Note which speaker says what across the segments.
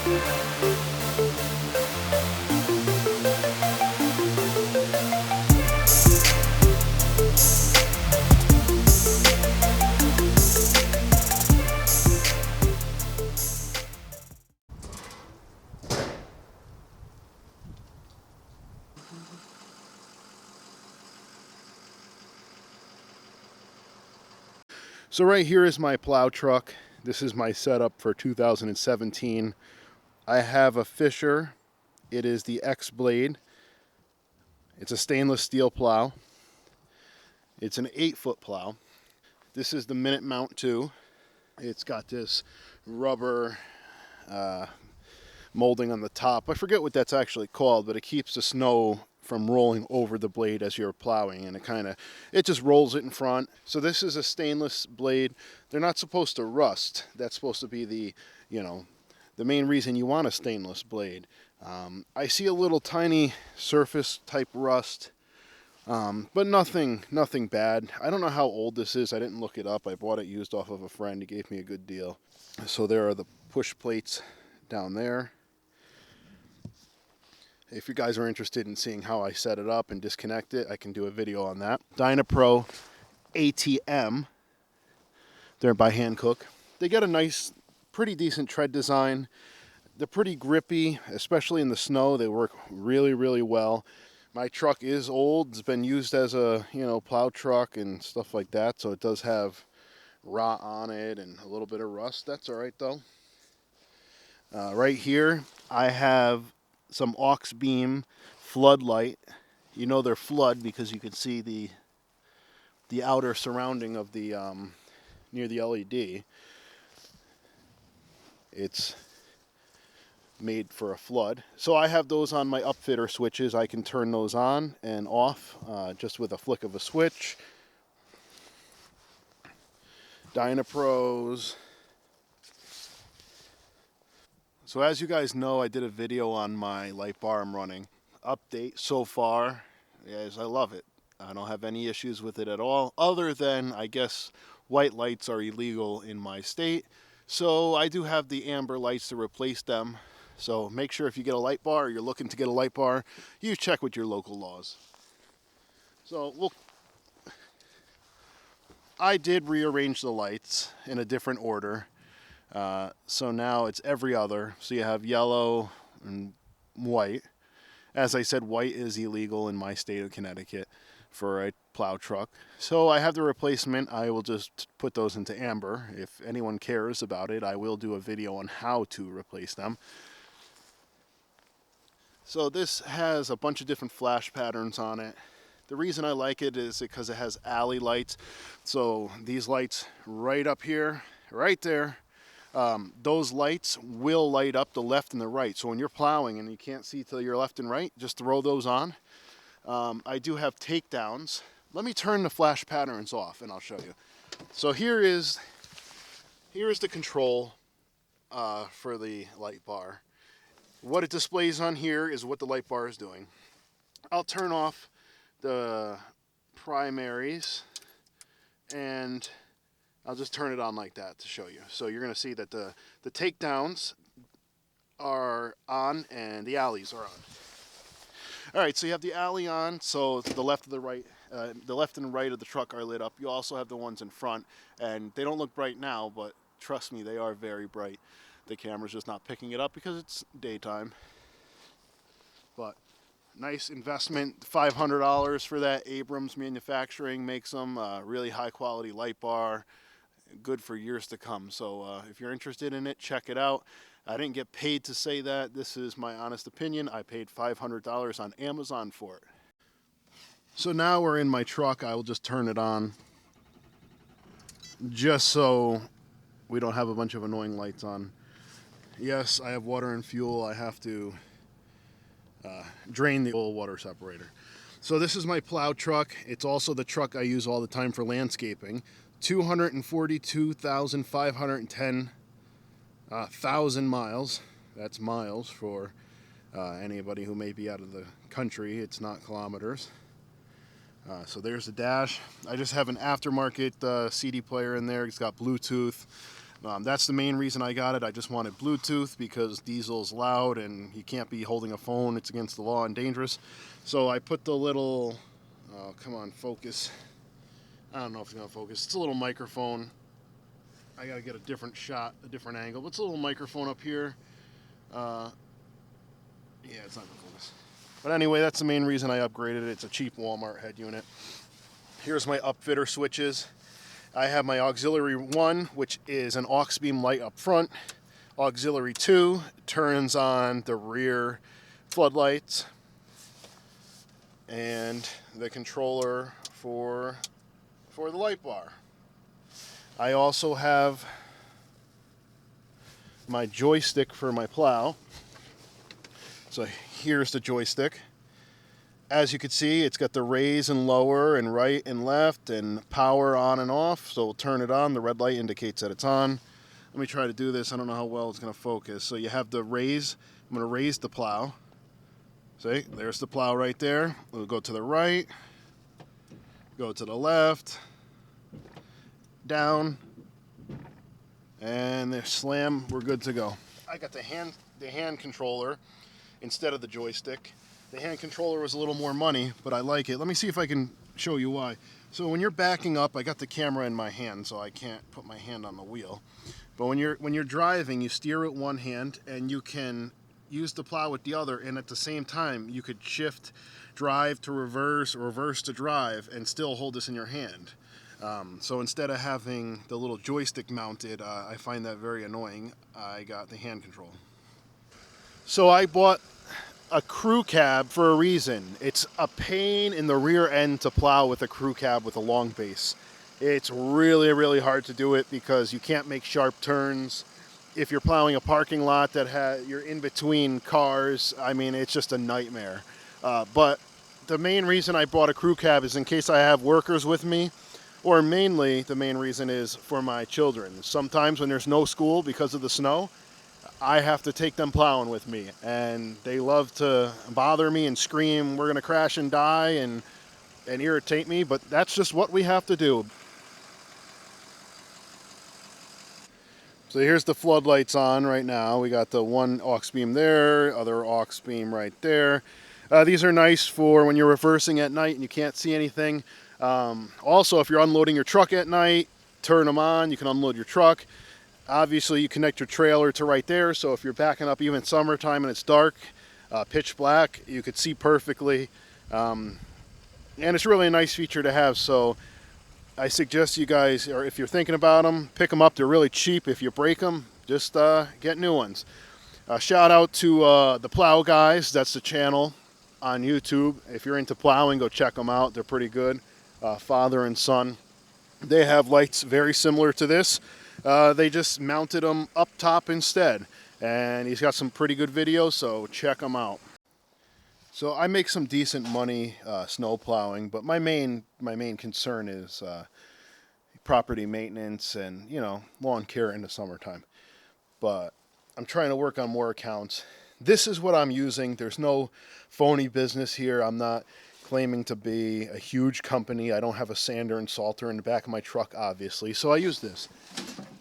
Speaker 1: So right here is my plow truck. This is my setup for 2017. I have a Fisher. It is the X Blade. It's a stainless steel plow. It's an 8-foot plow. This is the Minute Mount 2. It's got this rubber molding on the top. I forget what that's actually called, but it keeps the snow from rolling over the blade as you're plowing, and it just rolls it in front. So this is a stainless blade. They're not supposed to rust. That's supposed to be the main reason you want a stainless blade. I see a little tiny surface type rust, but nothing bad. I don't know how old this is. I didn't look it up. I bought it used off of a friend. He gave me a good deal. So there are the push plates down there. If you guys are interested in seeing how I set it up and disconnect it, I can do a video on that. Dynapro ATM. They're by Hankook. They got a nice, pretty decent tread design. They're pretty grippy, especially in the snow. They work really, really well. My truck is old. It's been used as a, plow truck and stuff like that, so it does have rot on it and a little bit of rust. That's all right, though. Right here, I have some aux beam floodlight. You know they're flood because you can see the outer surrounding of the near the LED. It's made for a flood. So I have those on my upfitter switches. I can turn those on and off just with a flick of a switch. Dynapros. So as you guys know, I did a video on my light bar I'm running. Update so far, yes, I love it. I don't have any issues with it at all, other than I guess white lights are illegal in my state. So I do have the amber lights to replace them. So make sure if you get a light bar or you're looking to get a light bar, you check with your local laws. So I did rearrange the lights in a different order. So now it's every other. So you have yellow and white. As I said, white is illegal in my state of Connecticut for a plow truck. So I have the replacement. I will just put those into amber. If anyone cares about it, I will do a video on how to replace them. So this has a bunch of different flash patterns on it. The reason I like it is because it has alley lights. So these lights right up here, right there, those lights will light up the left and the right. So when you're plowing and you can't see to your left and right, just throw those on. I do have takedowns. Let me turn the flash patterns off and I'll show you. So here is the control for the light bar. What it displays on here is what the light bar is doing. I'll turn off the primaries and I'll just turn it on like that to show you. So you're going to see that the takedowns are on and the alleys are on. All right, so you have the alley on, so the left and the right of the truck are lit up. You also have the ones in front, and they don't look bright now, but trust me, they are very bright. The camera's just not picking it up because it's daytime. But nice investment, $500 for that. Abrams Manufacturing makes them. Really high quality light bar, good for years to come. So if you're interested in it, check it out. I didn't get paid to say that. This is my honest opinion. I paid $500 on Amazon for it. So now we're in my truck. I will just turn it on just so we don't have a bunch of annoying lights on. Yes, I have water and fuel. I have to drain the old water separator. So this is my plow truck. It's also the truck I use all the time for landscaping. 242,510 1,000 miles. That's miles for anybody who may be out of the country. It's not kilometers. So there's the dash. I just have an aftermarket CD player in there. It's got Bluetooth. That's the main reason I got it. I just wanted Bluetooth because diesel's loud and you can't be holding a phone. It's against the law and dangerous. So I put the little, oh, come on, focus. I don't know if it's going to focus. It's a little microphone. I got to get a different shot, a different angle. But it's a little microphone up here. Yeah, it's not going to focus. But anyway, that's the main reason I upgraded it. It's a cheap Walmart head unit. Here's my upfitter switches. I have my auxiliary 1, which is an aux beam light up front. Auxiliary 2 turns on the rear floodlights. And the controller for the light bar. I also have my joystick for my plow. So here's the joystick. As you can see, it's got the raise and lower and right and left and power on and off. So we'll turn it on. The red light indicates that it's on. Let me try to do this. I don't know how well it's going to focus. So you have the raise. I'm going to raise the plow. See, there's the plow right there. We'll go to the right, go to the left, down, and there, slam. We're good to go. I got the hand controller instead of the joystick. The hand controller was a little more money, but I like it. Let me see if I can show you why. So when you're backing up, I got the camera in my hand, so I can't put my hand on the wheel. But when you're driving, you steer with one hand, and you can use the plow with the other, and at the same time, you could shift drive to reverse, or reverse to drive, and still hold this in your hand. So instead of having the little joystick mounted, I find that very annoying. I got the hand control. So I bought a crew cab for a reason. It's a pain in the rear end to plow with a crew cab with a long base. It's really, really hard to do it because you can't make sharp turns. If you're plowing a parking lot that you're in between cars, I mean, it's just a nightmare. But the main reason I bought a crew cab is in case I have workers with me, or mainly the main reason is for my children. Sometimes when there's no school because of the snow, I have to take them plowing with me, and they love to bother me and scream, we're going to crash and die, and irritate me, but that's just what we have to do. So here's the floodlights on right now. We got the one aux beam there, other aux beam right there. These are nice for when you're reversing at night and you can't see anything. Also, if you're unloading your truck at night, turn them on. You can unload your truck. Obviously, you connect your trailer to right there, so if you're backing up even summertime and it's dark, pitch black, you could see perfectly. And it's really a nice feature to have, so I suggest you guys, or if you're thinking about them, pick them up. They're really cheap. If you break them, just get new ones. Shout out to the Plow Guys. That's the channel on YouTube. If you're into plowing, go check them out. They're pretty good. Father and son. They have lights very similar to this. They just mounted them up top instead. And he's got some pretty good videos, so check them out. So I make some decent money snow plowing, but my main concern is property maintenance and, you know, lawn care in the summertime. But I'm trying to work on more accounts. This is what I'm using. There's no phony business here. I'm not claiming to be a huge company. I don't have a sander and salter in the back of my truck, obviously. So I use this.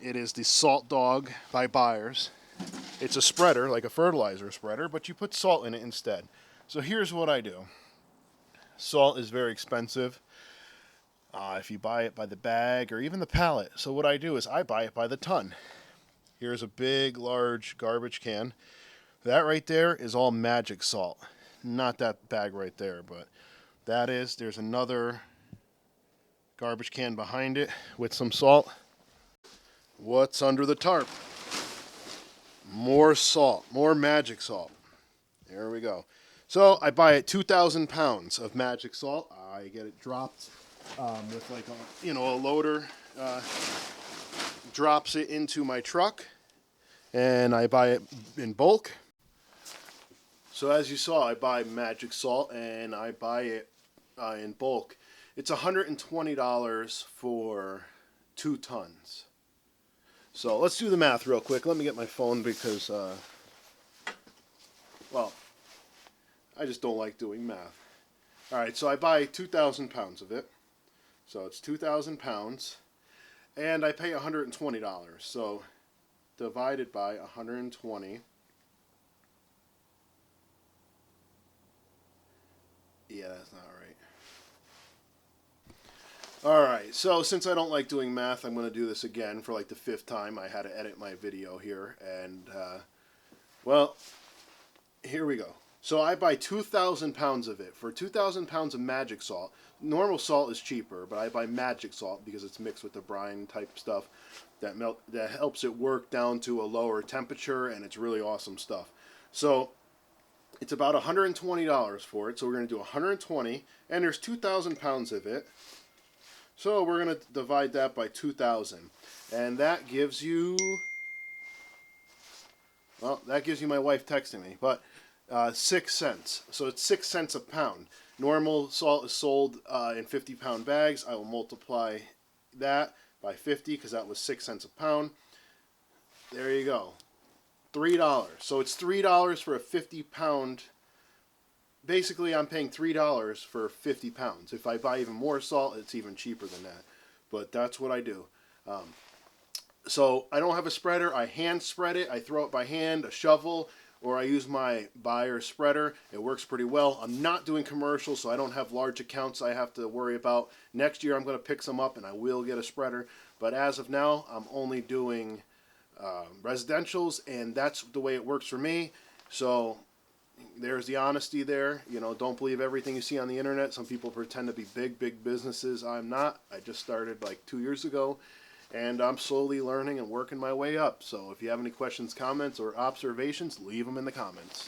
Speaker 1: It is the Salt Dog by Byers. It's a spreader, like a fertilizer spreader, but you put salt in it instead. So here's what I do. Salt is very expensive if you buy it by the bag or even the pallet. So what I do is I buy it by the ton. Here's a big, large garbage can. That right there is all magic salt. Not that bag right there, but that is. There's another garbage can behind it with some salt. What's under the tarp? More salt, more magic salt. There we go. So I buy it 2,000 pounds of magic salt. I get it dropped with like a loader drops it into my truck, and I buy it in bulk. So as you saw, I buy magic salt and I buy it in bulk. It's $120 for 2 tons. So let's do the math real quick. Let me get my phone because, well, I just don't like doing math. All right, so I buy 2,000 pounds of it. So it's 2,000 pounds. And I pay $120. So divided by 120. Yeah, that's not right. Alright, so since I don't like doing math, I'm going to do this again for like the 5th time. I had to edit my video here, and, well, here we go. So I buy 2,000 pounds of it. For 2,000 pounds of magic salt, normal salt is cheaper, but I buy magic salt because it's mixed with the brine type stuff that helps it work down to a lower temperature, and it's really awesome stuff. So it's about $120 for it. So we're going to do 120, and there's 2,000 pounds of it. So we're going to divide that by 2,000, and that gives you, well, that gives you my wife texting me, but 6 cents. So it's 6 cents a pound. Normal salt is sold in 50-pound bags. I will multiply that by 50 because that was 6 cents a pound. There you go. $3. So it's $3 for a 50-pound. Basically, I'm paying $3 for 50 pounds. If I buy even more salt, it's even cheaper than that. But that's what I do. So I don't have a spreader. I hand spread it. I throw it by hand, a shovel, or I use my buyer spreader. It works pretty well. I'm not doing commercials, so I don't have large accounts I have to worry about. Next year, I'm going to pick some up, and I will get a spreader. But as of now, I'm only doing residentials, and that's the way it works for me. So there's the honesty there. You know, don't believe everything you see on the internet. Some people pretend to be big businesses. I'm not. I just started like 2 years ago, and I'm slowly learning and working my way up. So if you have any questions, comments, or observations, leave them in the comments.